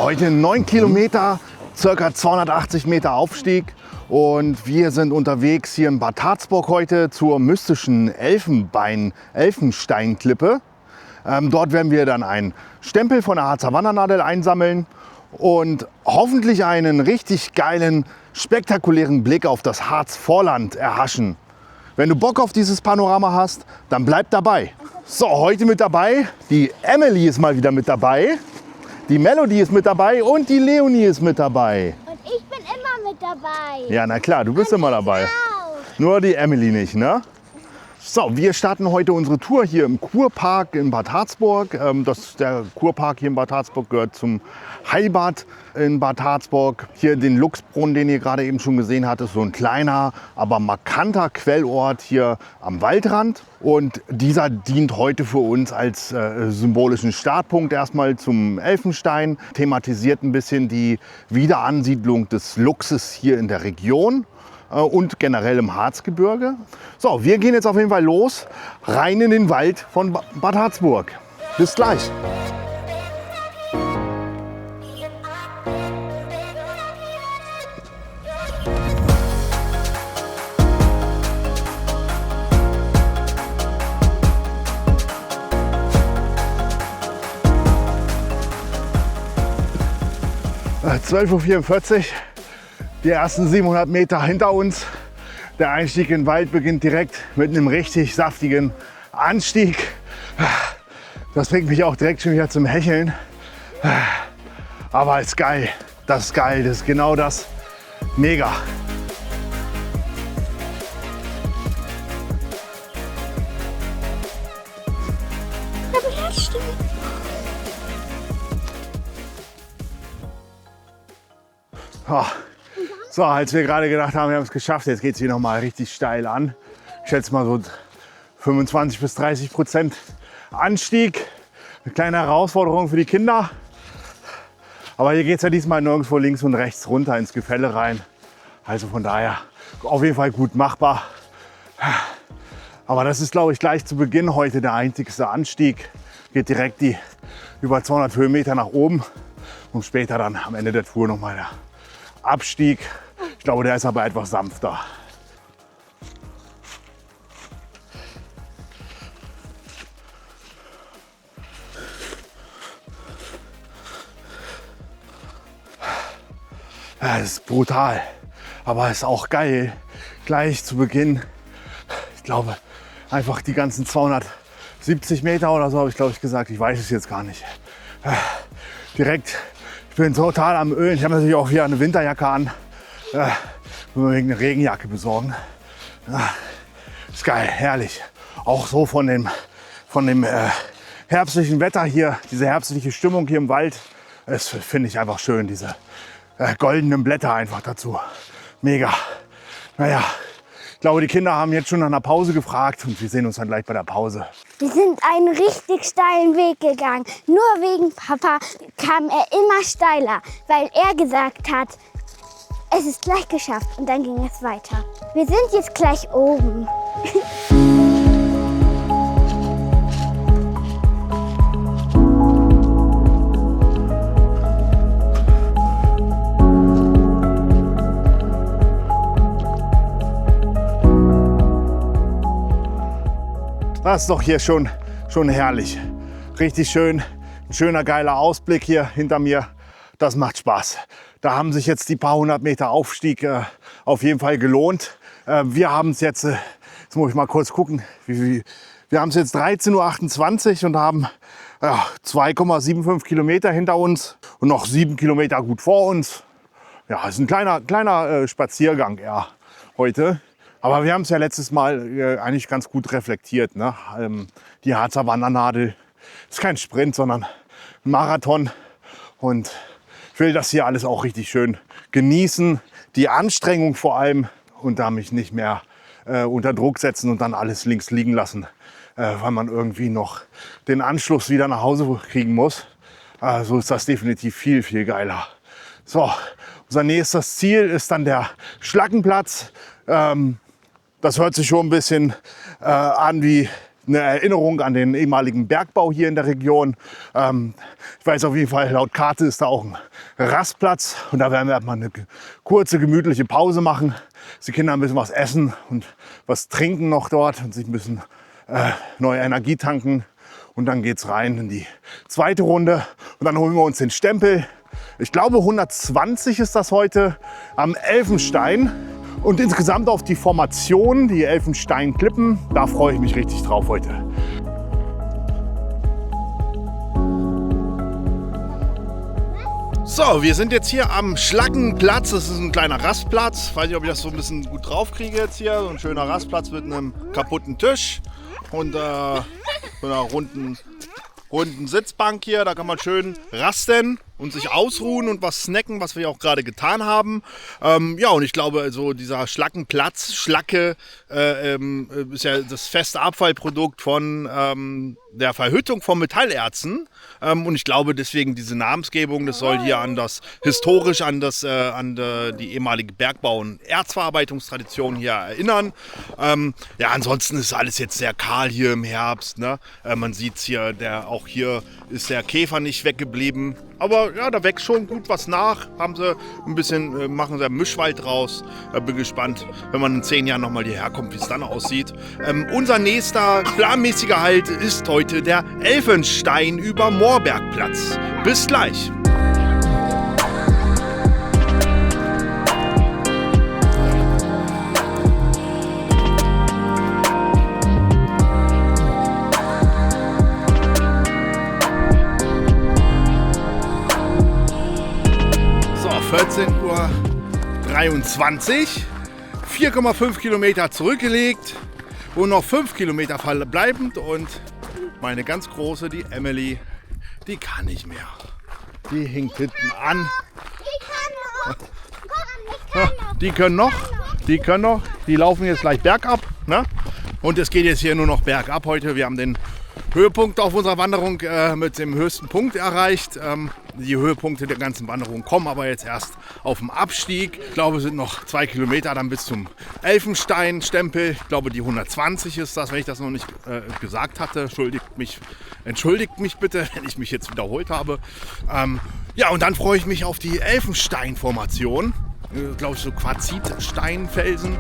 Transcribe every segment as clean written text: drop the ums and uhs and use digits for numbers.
Heute 9 Kilometer, circa 280 Meter Aufstieg. Und wir sind unterwegs hier in Bad Harzburg heute zur mystischen Elfensteinklippe. Dort werden wir dann einen Stempel von der Harzer Wandernadel einsammeln und hoffentlich einen richtig geilen, spektakulären Blick auf das Harzvorland erhaschen. Wenn du Bock auf dieses Panorama hast, dann bleib dabei. So, heute mit dabei, die Emily ist mal wieder mit dabei, die Melody ist mit dabei und die Leonie ist mit dabei. Und ich bin immer mit dabei. Ja, na klar, du bist immer dabei. Auch. Nur die Emily nicht, ne? So, wir starten heute unsere Tour hier im Kurpark in Bad Harzburg. Der Kurpark hier in Bad Harzburg gehört zum Heilbad in Bad Harzburg. Hier den Luchsbrunnen, den ihr gerade eben schon gesehen habt, ist so ein kleiner, aber markanter Quellort hier am Waldrand. Und dieser dient heute für uns als symbolischen Startpunkt erstmal zum Elfenstein. Thematisiert ein bisschen die Wiederansiedlung des Luchses hier in der Region und generell im Harzgebirge. So, wir gehen jetzt auf jeden Fall los, rein in den Wald von Bad Harzburg. Bis gleich. Äh, 12:44 Uhr. Die ersten 700 Meter hinter uns. Der Einstieg in den Wald beginnt direkt mit einem richtig saftigen Anstieg. Das bringt mich auch direkt schon wieder zum Hecheln. Aber ist geil. Das ist geil. Das ist genau das. Mega. So, als wir gerade gedacht haben, wir haben es geschafft, jetzt geht es hier noch mal richtig steil an. Ich schätze mal so 25 bis 30% Anstieg. Eine kleine Herausforderung für die Kinder. Aber hier geht es ja diesmal nirgendwo links und rechts runter ins Gefälle rein. Also von daher auf jeden Fall gut machbar. Aber das ist, glaube ich, gleich zu Beginn heute der einzigste Anstieg. Geht direkt die über 200 Höhenmeter nach oben und später dann am Ende der Tour noch mal der Abstieg. Ich glaube, der ist aber etwas sanfter. Ja, das ist brutal, aber es ist auch geil. Gleich zu Beginn, ich glaube, einfach die ganzen 270 Meter oder so habe ich, glaube ich, gesagt. Ich weiß es jetzt gar nicht. Direkt, ich bin total am Ölen. Ich habe natürlich auch hier eine Winterjacke an. Nur wegen eine Regenjacke besorgen. Ist geil, herrlich. Auch so von dem herbstlichen Wetter hier, diese herbstliche Stimmung hier im Wald. Das finde ich einfach schön, diese goldenen Blätter einfach dazu. Mega. Naja, ich glaube, die Kinder haben jetzt schon nach einer Pause gefragt und wir sehen uns dann gleich bei der Pause. Wir sind einen richtig steilen Weg gegangen. Nur wegen Papa kam er immer steiler, weil er gesagt hat, es ist gleich geschafft und dann ging es weiter. Wir sind jetzt gleich oben. Das ist doch hier schon herrlich. Richtig schön. Ein schöner, geiler Ausblick hier hinter mir. Das macht Spaß. Da haben sich jetzt die paar hundert Meter Aufstieg auf jeden Fall gelohnt. Wir haben es jetzt, jetzt muss ich mal kurz gucken, wir haben es jetzt 13:28 Uhr und haben 2,75 Kilometer hinter uns und noch 7 Kilometer gut vor uns. Ja, ist ein kleiner Spaziergang eher heute. Aber wir haben es ja letztes Mal eigentlich ganz gut reflektiert, ne? Die Harzer Wandernadel ist kein Sprint, sondern ein Marathon. Und ich will das hier alles auch richtig schön genießen. Die Anstrengung vor allem und da mich nicht mehr unter Druck setzen und dann alles links liegen lassen, weil man irgendwie noch den Anschluss wieder nach Hause kriegen muss. So ist das definitiv viel, viel geiler. So, unser nächstes Ziel ist dann der Schlackenplatz. Das hört sich schon ein bisschen an wie eine Erinnerung an den ehemaligen Bergbau hier in der Region. Ich weiß auf jeden Fall, laut Karte ist da auch ein Rastplatz. Und da werden wir mal eine kurze, gemütliche Pause machen. Die Kinder ein bisschen was essen und was trinken noch dort und sich ein bisschen neue Energie tanken. Und dann geht's rein in die zweite Runde. Und dann holen wir uns den Stempel. Ich glaube 120 ist das heute am Elfenstein. Und insgesamt auf die Formation, die Elfensteinklippen, da freue ich mich richtig drauf heute. So, wir sind jetzt hier am Schlackenplatz. Das ist ein kleiner Rastplatz. Ich weiß nicht, ob ich das so ein bisschen gut drauf kriege jetzt hier. So ein schöner Rastplatz mit einem kaputten Tisch und so einer runden Sitzbank hier. Da kann man schön rasten und sich ausruhen und was snacken, was wir auch gerade getan haben. Ja, und ich glaube, also dieser Schlackenplatz, Schlacke, ist ja das feste Abfallprodukt von der Verhüttung von Metallerzen. Und ich glaube deswegen diese Namensgebung, das soll hier an das historisch an die ehemalige Bergbau- und Erzverarbeitungstradition hier erinnern. Ja, ansonsten ist alles jetzt sehr kahl hier im Herbst. Ne? Man sieht es hier, auch hier ist der Käfer nicht weggeblieben. Aber ja, da wächst schon gut was nach. Haben sie ein bisschen, machen sie einen Mischwald draus. Bin gespannt, wenn man in 10 Jahren nochmal hierher kommt, wie es dann aussieht. Unser nächster planmäßiger Halt ist heute der Elfenstein über Moorbergplatz. Bis gleich. So, 14:23 Uhr. 4,5 Kilometer zurückgelegt und noch 5 Kilometer verbleibend und meine ganz große, die Emily, die kann nicht mehr. Die hinkt hinten an. Die können noch. Die laufen jetzt gleich bergab. Ne? Und es geht jetzt hier nur noch bergab heute. Wir haben den Höhepunkt auf unserer Wanderung mit dem höchsten Punkt erreicht. Die Höhepunkte der ganzen Wanderung kommen aber jetzt erst auf dem Abstieg. Ich glaube, es sind noch 2 Kilometer dann bis zum Elfenstein-Stempel. Ich glaube, die 120 ist das, wenn ich das noch nicht gesagt hatte. Entschuldigt mich bitte, wenn ich mich jetzt wiederholt habe. Ja, und dann freue ich mich auf die Elfenstein-Formation. Glaube ich, so Quarzitsteinfelsen.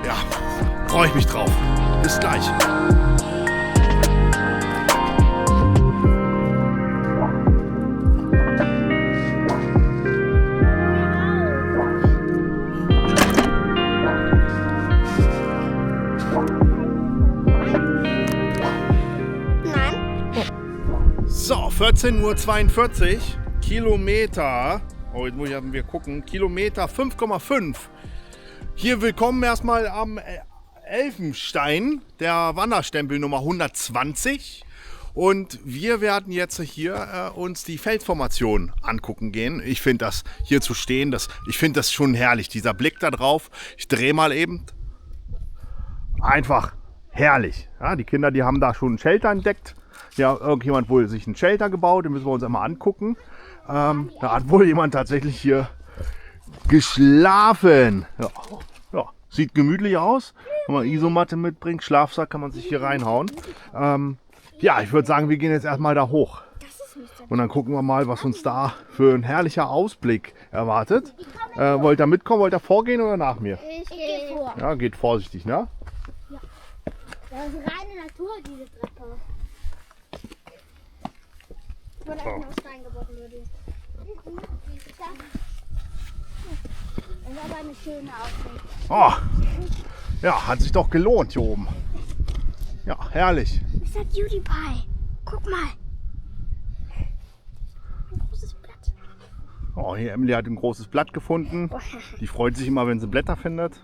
Ja, freue ich mich drauf. Bis gleich. So, 14:42 Uhr, Kilometer, jetzt muss wir gucken, Kilometer 5,5. Hier willkommen erstmal am Elfenstein, der Wanderstempel Nummer 120. Und wir werden jetzt hier uns die Felsformation angucken gehen. Ich finde das hier zu stehen, ich finde das schon herrlich, dieser Blick da drauf. Ich drehe mal eben. Einfach herrlich. Ja, die Kinder, die haben da schon einen Shelter entdeckt. Ja, irgendjemand wohl sich einen Shelter gebaut, den müssen wir uns einmal angucken. Da hat wohl jemand tatsächlich hier geschlafen. Ja, sieht gemütlich aus. Wenn man Isomatte mitbringt, Schlafsack, kann man sich hier reinhauen. Ja, ich würde sagen, wir gehen jetzt erstmal da hoch. Und dann gucken wir mal, was uns da für ein herrlicher Ausblick erwartet. Wollt ihr mitkommen? Wollt ihr vorgehen oder nach mir? Ich gehe vor. Ja, geht vorsichtig, ne? Ja. Das ist reine Natur, diese Treppe. Wo da aus Stein gebrochen wurde. Das ist aber eine schöne Aussicht. Oh, ja, hat sich doch gelohnt hier oben. Ja, herrlich. Das ist der Cutie Pie. Guck mal. Ein großes Blatt. Oh, hier Emily hat ein großes Blatt gefunden. Die freut sich immer, wenn sie Blätter findet.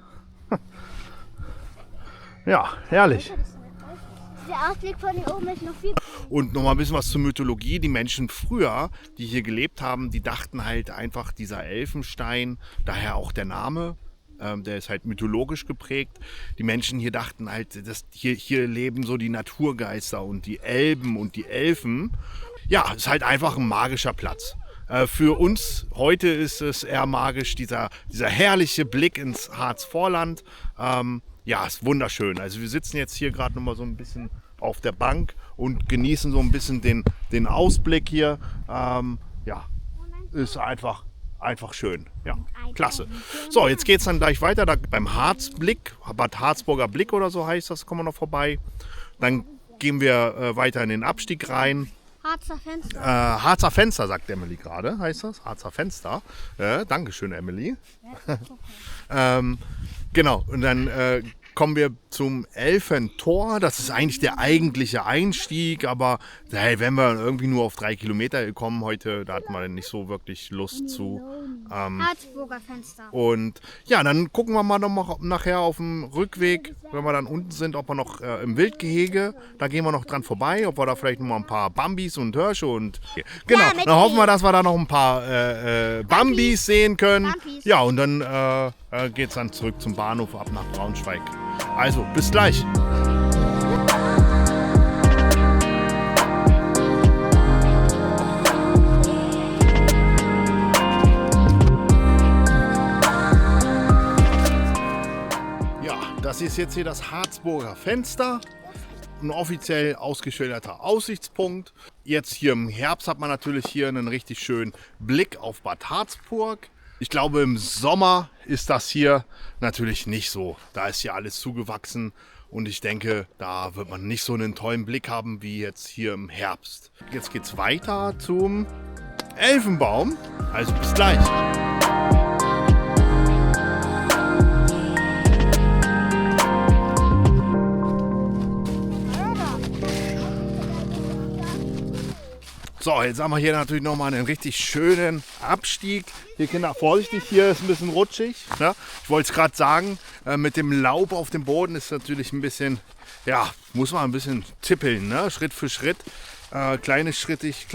Ja, herrlich. Der Ausblick von hier oben ist noch viel. Und noch mal ein bisschen was zur Mythologie. Die Menschen früher, die hier gelebt haben, die dachten halt einfach, dieser Elfenstein, daher auch der Name, der ist halt mythologisch geprägt. Die Menschen hier dachten halt, dass hier leben so die Naturgeister und die Elben und die Elfen. Ja, ist halt einfach ein magischer Platz. Für uns heute ist es eher magisch, dieser herrliche Blick ins Harzvorland. Ja, ist wunderschön. Also wir sitzen jetzt hier gerade noch mal so ein bisschen auf der Bank und genießen so ein bisschen den Ausblick hier. Ja, ist einfach schön. Ja, klasse. So, jetzt geht es dann gleich weiter. Da beim Harzblick, Bad Harzburger Blick oder so heißt das, kommen wir noch vorbei. Dann gehen wir weiter in den Abstieg rein. Harzer Fenster. Harzer Fenster, sagt Emily gerade, heißt das? Harzer Fenster. Dankeschön, Emily. Genau, und dann kommen wir zum Elfentor. Das ist eigentlich der eigentliche Einstieg, aber hey, wenn wir irgendwie nur auf 3 Kilometer kommen heute, da hat man nicht so wirklich Lust zu. Harzburger Fenster. Und ja, dann gucken wir mal noch nachher auf dem Rückweg, wenn wir dann unten sind, ob wir noch im Wildgehege, da gehen wir noch dran vorbei, ob wir da vielleicht noch mal ein paar Bambis und Hirsche und genau, Ja, dann hoffen wir, dass wir da noch ein paar Bambis sehen können. Bambis. Ja, und dann geht es dann zurück zum Bahnhof ab nach Braunschweig. Also, bis gleich. Das ist jetzt hier das Harzburger Fenster, ein offiziell ausgeschilderter Aussichtspunkt. Jetzt hier im Herbst hat man natürlich hier einen richtig schönen Blick auf Bad Harzburg. Ich glaube, im Sommer ist das hier natürlich nicht so. Da ist hier alles zugewachsen und ich denke, da wird man nicht so einen tollen Blick haben wie jetzt hier im Herbst. Jetzt geht es weiter zum Elfenbaum. Also bis gleich. So, jetzt haben wir hier natürlich nochmal einen richtig schönen Abstieg. Hier, Kinder, vorsichtig, hier ist ein bisschen rutschig. Ne? Ich wollte es gerade sagen, mit dem Laub auf dem Boden ist natürlich ein bisschen, ja, muss man ein bisschen tippeln, ne? Schritt für Schritt, kleinschrittig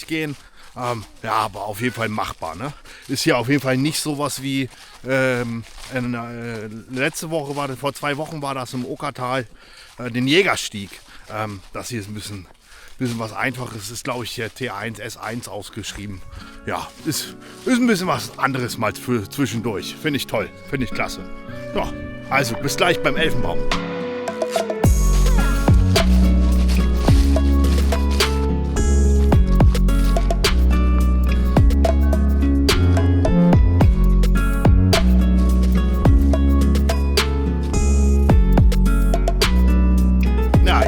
gehen. Ja, aber auf jeden Fall machbar. Ne? Ist hier auf jeden Fall nicht sowas wie letzte Woche, vor 2 Wochen war das im Okertal, den Jägerstieg. Das hier ist ein bisschen was Einfaches, ist glaube ich hier T1 S1 ausgeschrieben. Ja, ist ein bisschen was anderes mal für zwischendurch. Finde ich toll, finde ich klasse. Ja, also bis gleich beim Elfenbaum.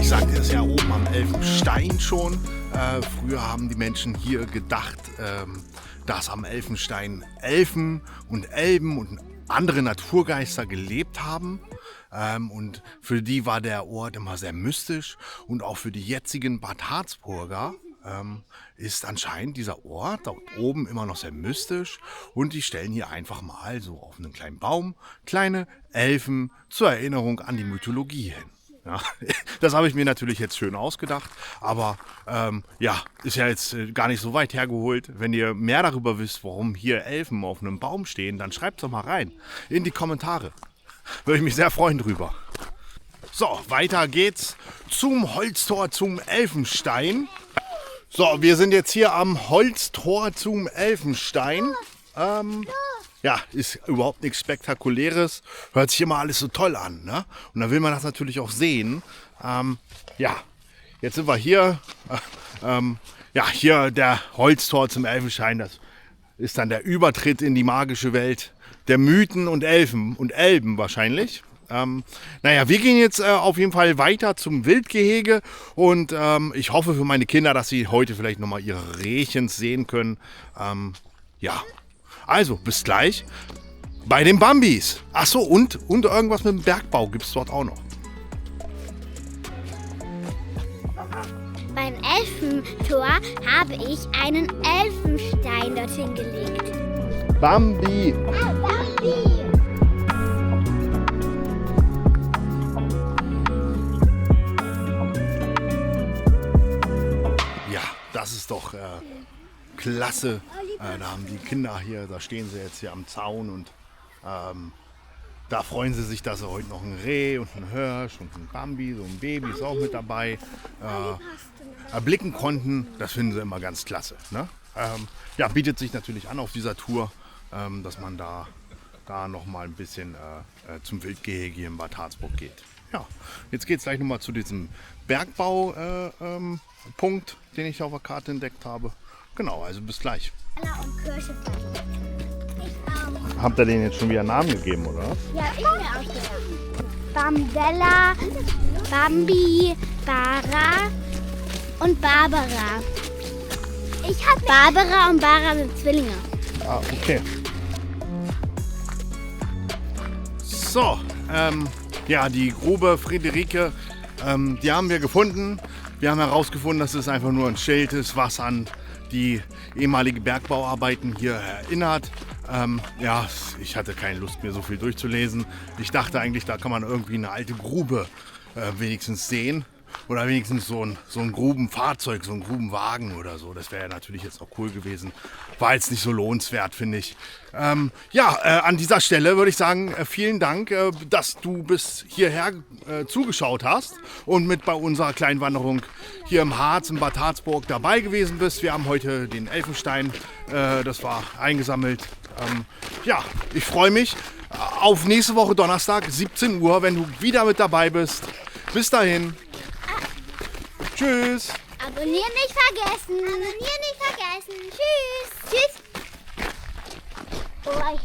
Ich sagte es ja oben am Elfenstein schon. Früher haben die Menschen hier gedacht, dass am Elfenstein Elfen und Elben und andere Naturgeister gelebt haben. Und für die war der Ort immer sehr mystisch. Und auch für die jetzigen Bad Harzburger ist anscheinend dieser Ort dort oben immer noch sehr mystisch. Und die stellen hier einfach mal so auf einen kleinen Baum kleine Elfen zur Erinnerung an die Mythologie hin. Ja, das habe ich mir natürlich jetzt schön ausgedacht, aber ja, ist ja jetzt gar nicht so weit hergeholt. Wenn ihr mehr darüber wisst, warum hier Elfen auf einem Baum stehen, dann schreibt es doch mal rein in die Kommentare. Würde ich mich sehr freuen drüber. So, weiter geht's zum Holztor zum Elfenstein. So, wir sind jetzt hier am Holztor zum Elfenstein. Ja, ist überhaupt nichts Spektakuläres. Hört sich immer alles so toll an, ne? Und da will man das natürlich auch sehen. Ja, jetzt sind wir hier. Ja, hier der Holztor zum Elfenstein. Das ist dann der Übertritt in die magische Welt der Mythen und Elfen und Elben wahrscheinlich. Naja, wir gehen jetzt auf jeden Fall weiter zum Wildgehege und ich hoffe für meine Kinder, dass sie heute vielleicht nochmal ihre Rehchens sehen können. Ja. Also, bis gleich bei den Bambis. Achso, und irgendwas mit dem Bergbau gibt es dort auch noch. Beim Elfentor habe ich einen Elfenstein dorthin gelegt. Bambi. Ah, Bambi! Ja, das ist doch klasse. Da haben die Kinder hier, da stehen sie jetzt hier am Zaun und da freuen sie sich, dass sie heute noch ein Reh und ein Hirsch und ein Bambi, so ein Baby ist auch mit dabei, erblicken konnten. Das finden sie immer ganz klasse. Ne? Ja, bietet sich natürlich an auf dieser Tour, dass man da noch mal ein bisschen zum Wildgehege hier in Bad Harzburg geht. Ja, jetzt geht es gleich nochmal zu diesem Bergbau-Punkt, den ich auf der Karte entdeckt habe. Genau, also bis gleich. Und Kirsche. Habt ihr denen jetzt schon wieder einen Namen gegeben, oder? Ja, ich mir auch der. Bambella, Bambi, Bara und Barbara. Ich habe Barbara und Bara sind Zwillinge. Ah, okay. So, ja, die Grube Friederike, die haben wir gefunden. Wir haben herausgefunden, dass es einfach nur ein Schild ist, was an die ehemalige Bergbauarbeiten hier erinnert. Ja, ich hatte keine Lust mehr so viel durchzulesen. Ich dachte eigentlich, da kann man irgendwie eine alte Grube wenigstens sehen. Oder wenigstens so ein Grubenfahrzeug, so ein Grubenwagen oder so. Das wäre ja natürlich jetzt auch cool gewesen. War jetzt nicht so lohnenswert, finde ich. Ja, an dieser Stelle würde ich sagen, vielen Dank, dass du bis hierher zugeschaut hast und mit bei unserer kleinen Wanderung hier im Harz, in Bad Harzburg dabei gewesen bist. Wir haben heute den Elfenstein, das war eingesammelt. Ja, ich freue mich auf nächste Woche Donnerstag, 17 Uhr, wenn du wieder mit dabei bist. Bis dahin. Tschüss. Abonnieren nicht vergessen. Tschüss. Tschüss. Oh,